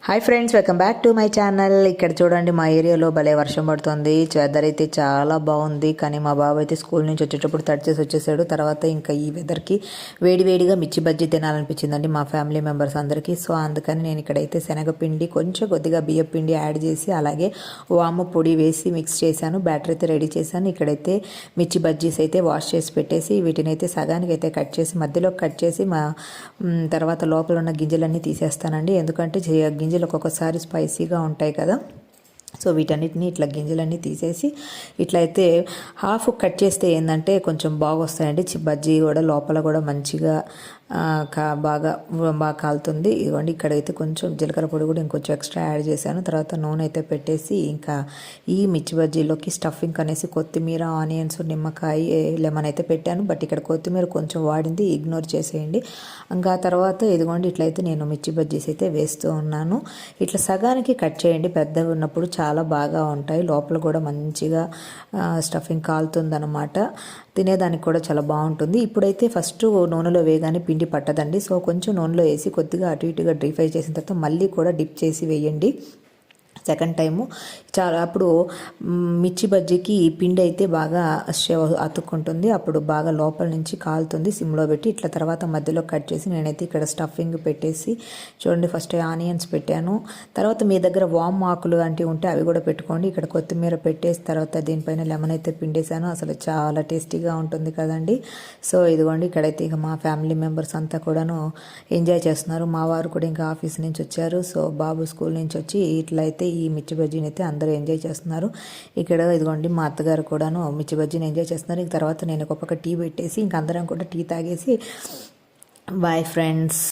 Hi friends, welcome back to my channel. ఇక్కడ చూడండి, మా ఏరియాలో భలే వర్షం పడుతుంది. వెదర్ అయితే చాలా బాగుంది. కానీ మా బాబు అయితే స్కూల్ నుంచి వచ్చేటప్పుడు తడిచేసి వచ్చేసాడు. తర్వాత ఇంకా ఈ వెదర్కి వేడివేడిగా మిర్చి బజ్జీ తినాలనిపించిందండి మా ఫ్యామిలీ మెంబర్స్ అందరికీ. సో అందుకని నేను ఇక్కడైతే శనగపిండి, కొంచెం కొద్దిగా బియ్యం పిండి యాడ్ చేసి, అలాగే వాము పొడి వేసి మిక్స్ చేశాను. బ్యాటర్ అయితే రెడీ చేశాను. ఇక్కడైతే మిర్చి బజ్జీస్ అయితే వాష్ చేసి పెట్టేసి, వీటిని అయితే సగానికి అయితే కట్ చేసి, మధ్యలో కట్ చేసి తర్వాత లోపల ఉన్న గింజలన్నీ తీసేస్తానండి. ఎందుకంటే గింజలు ఒక్కొక్కసారి స్పైసీగా ఉంటాయి కదా. సో వీటన్నిటిని ఇట్లా గింజలన్నీ తీసేసి ఇట్లా అయితే హాఫ్ కట్ చేస్తే ఏంటంటే కొంచెం బాగా వస్తాయండి. బజ్జీ కూడా లోపల కూడా మంచిగా బాగా కాలుతుంది. ఇవ్వండి, ఇక్కడైతే కొంచెం జీలకర్ర పొడి కూడా ఇంకొంచెం ఎక్స్ట్రా యాడ్ చేశాను. తర్వాత నూనె అయితే పెట్టేసి ఇంకా ఈ మిర్చి బజ్జీలోకి స్టఫింగ్ అనేసి కొత్తిమీర, ఆనియన్స్, నిమ్మకాయ, లెమన్ అయితే పెట్టాను. బట్ ఇక్కడ కొత్తిమీర కొంచెం వాడింది, ఇగ్నోర్ చేసేయండి. ఇంకా తర్వాత ఇదిగోండి, ఇట్లయితే నేను మిర్చి బజ్జీస్ అయితే వేస్తూ ఉన్నాను. ఇట్లా సగానికి కట్ చేయండి, పెద్దగా ఉన్నప్పుడు చాలా బాగా ఉంటాయి. లోపల కూడా మంచిగా స్టఫింగ్ కాలుతుందన్నమాట. తినేదానికి కూడా చాలా బాగుంటుంది. ఇప్పుడైతే ఫస్ట్ నూనెలో వేయగానే పిండి పట్టదండి. సో కొంచెం నూనెలో వేసి కొద్దిగా అటు ఇటుగా డ్రీ ఫ్రై చేసిన తర్వాత మళ్ళీ కూడా డిప్ చేసి వేయండి సెకండ్ టైము. చాలా అప్పుడు మిర్చి బజ్జీకి పిండి అయితే బాగా అతుక్కుంటుంది. అప్పుడు బాగా లోపల నుంచి కాలుతుంది. సిమ్లో పెట్టి ఇట్లా తర్వాత మధ్యలో కట్ చేసి నేనైతే ఇక్కడ స్టఫింగ్ పెట్టేసి చూడండి, ఫస్ట్ ఆనియన్స్ పెట్టాను. తర్వాత మీ దగ్గర వామ్ ఆకులు అంటే ఉంటే అవి కూడా పెట్టుకోండి. ఇక్కడ కొత్తిమీర పెట్టేసి తర్వాత దీనిపైన లెమన్ అయితే పిండేశాను. అసలు చాలా టేస్టీగా ఉంటుంది కదండి. సో ఇదిగోండి, ఇక్కడైతే ఇక మా ఫ్యామిలీ మెంబర్స్ అంతా కూడాను ఎంజాయ్ చేస్తున్నారు. మా వారు కూడా ఇంకా ఆఫీస్ నుంచి వచ్చారు. సో బాబు స్కూల్ నుంచి వచ్చి ఇట్లా అయితే ఈ మిర్చి బజ్జీని అయితే అందరూ ఎంజాయ్ చేస్తున్నారు. ఇక్కడ ఇదిగోండి, మా అత్తగారు కూడాను మిర్చి బజ్జీని ఎంజాయ్ చేస్తున్నారు. ఇంక తర్వాత నేను ఒక పక్క టీ పెట్టేసి ఇంక అందరం కూడా టీ తాగేసి బాయ్ ఫ్రెండ్స్.